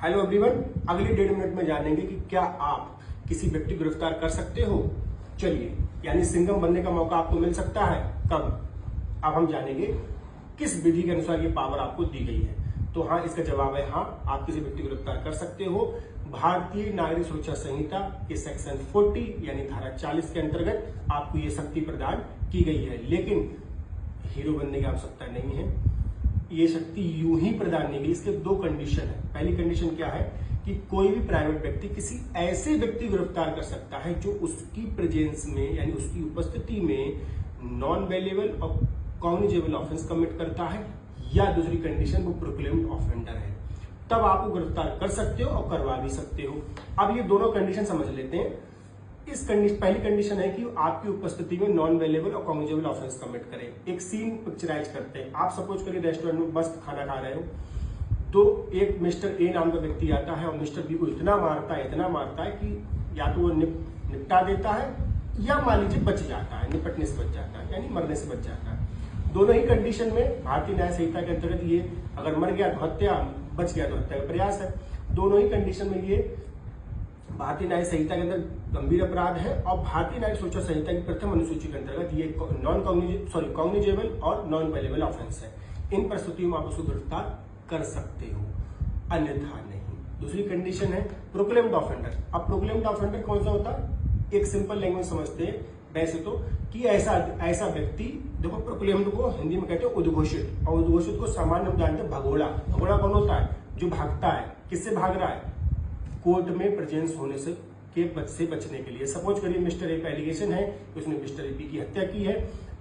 Hello everyone, अगले 1.5 minute में जानेंगे कि क्या आप किसी व्यक्ति को गिरफ्तार कर सकते हो। चलिए, यानी सिंघम बनने का मौका आपको मिल सकता है। कब? अब हम जानेंगे किस विधि के अनुसार ये पावर आपको दी गई है। तो हाँ, इसका जवाब है हाँ, आप किसी व्यक्ति को गिरफ्तार कर सकते हो। भारतीय नागरिक सुरक्षा संहिता के सेक्शन 40 यानी धारा 40 के अंतर्गत आपको ये शक्ति प्रदान की गई है, लेकिन हीरो बनने की आवश्यकता नहीं है। ये शक्ति यूं ही प्रदान नहीं की, इसके 2 कंडीशन है। पहली कंडीशन क्या है कि कोई भी प्राइवेट व्यक्ति किसी ऐसे व्यक्ति को गिरफ्तार कर सकता है जो उसकी प्रेजेंस में यानी उसकी उपस्थिति में नॉन वेलेबल और कॉग्निजेबल ऑफेंस कमिट करता है, या दूसरी कंडीशन वो प्रोक्लेम्ड ऑफेंडर है। तब आप वो गिरफ्तार कर सकते हो और करवा भी सकते हो। अब ये दोनों कंडीशन समझ लेते हैं। इस कंडीशन, पहली कंडीशन है कि आपकी उपस्थिति में नॉन वेलेबल और कॉग्निजेबल ऑफेंस कमिट करें। एक सीन पिक्चराइज करते हैं। आप सपोज करिए रेस्टोरेंट में मस्त खाना खा रहे हो, तो एक मिस्टर ए नाम का व्यक्ति आता है और मिस्टर बी को इतना मारता है कि या तो वो निपटा देता है या मान लीजिए बच जाता है, निपटने से बच जाता है, यानी मरने से बच जाता है। दोनों ही कंडीशन में भारतीय न्याय संहिता के अंतर्गत ये अगर मर गया तो हत्या, बच गया तो हत्या का प्रयास है। दोनों ही कंडीशन में ये भारतीय न्याय संहिता के अंदर गंभीर अपराध है और भारतीय न्याय सुरक्षा संहिता की प्रथम अनुसूची के अंतर्गत ये कॉग्निजेबल और नॉन वेलेबल ऑफेंस है। इन परिस्थितियों में आप उसको गिरफ्तार कर सकते हो, अन्यथा नहीं। दूसरी कंडीशन है प्रोक्लेम्ड ऑफेंडर। अब प्रोक्लेम्ड ऑफेंडर कौन सा होता है? एक सिंपल लैंग्वेज समझते हैं वैसे तो, कि ऐसा व्यक्ति, देखो प्रोक्लेम्ड को हिंदी में कहते हैं उद्घोषित, और उद्घोषित को सामान्य हम जानते हैं भगोड़ा। भगोड़ा कौन होता है? जो भागता है। किससे भाग रहा है? कोर्ट में प्रेजेंस होने से बचने के लिए। सपोज करिए मिस्टर ए का एलिगेशन है कि उसने मिस्टर बी की हत्या की है।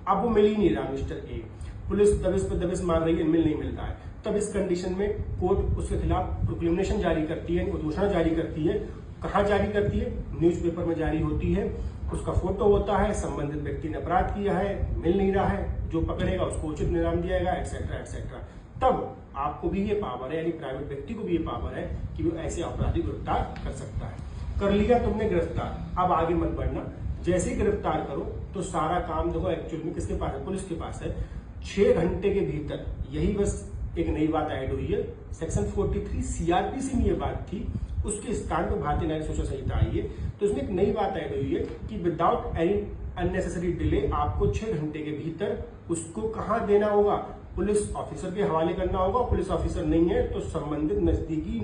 अब वो मिल ही नहीं रहा मिस्टर ए, पुलिस दबिश पे दबिश मार रही है, नहीं मिल रहा है। तब इस कंडीशन में कोर्ट उसके खिलाफ प्रोक्लेमेशन जारी करती है, उद्घोषणा जारी करती है। कहाँ जारी करती है? न्यूज़पेपर में जारी होती है। उसका फोटो होता है, संबंधित व्यक्ति ने अपराध किया है, मिल नहीं रहा है, जो पकड़ेगा उसको उचित इनाम दिया जाएगा, एक्सेट्रा एक्सेट्रा। तब आपको भी ये पावर है, यानी प्राइवेट व्यक्ति को भी ये पावर है कि वो ऐसे अपराधी गिरफ्तार कर सकता है। कर लिया तुमने गिरफ्तार, अब आगे मत बढ़ना। जैसे ही गिरफ्तार करो तो सारा काम देखो एक्चुअल में किसके पास है? पुलिस के पास है। 6 घंटे के भीतर, यही बस एक नई बात ऐड हुई है, सेक्शन 43 सीआरपीसी में ये बात थी, उसके स्थान पर भारतीय न्याय सुरक्षा संहिता आई है। तो इसमें एक नई बात ऐड हुई है कि विदाउट एनी अननेसेसरी डिले आपको 6 घंटे के भीतर उसको कहाँ देना होगा? पुलिस ऑफिसर के हवाले करना होगा। पुलिस ऑफिसर नहीं है तो संबंधित नजदीकी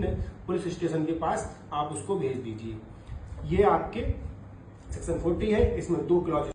पुलिस स्टेशन के पास आप उसको भेज दीजिए। ये आपके सेक्शन 40 है, इसमें 2 क्लॉज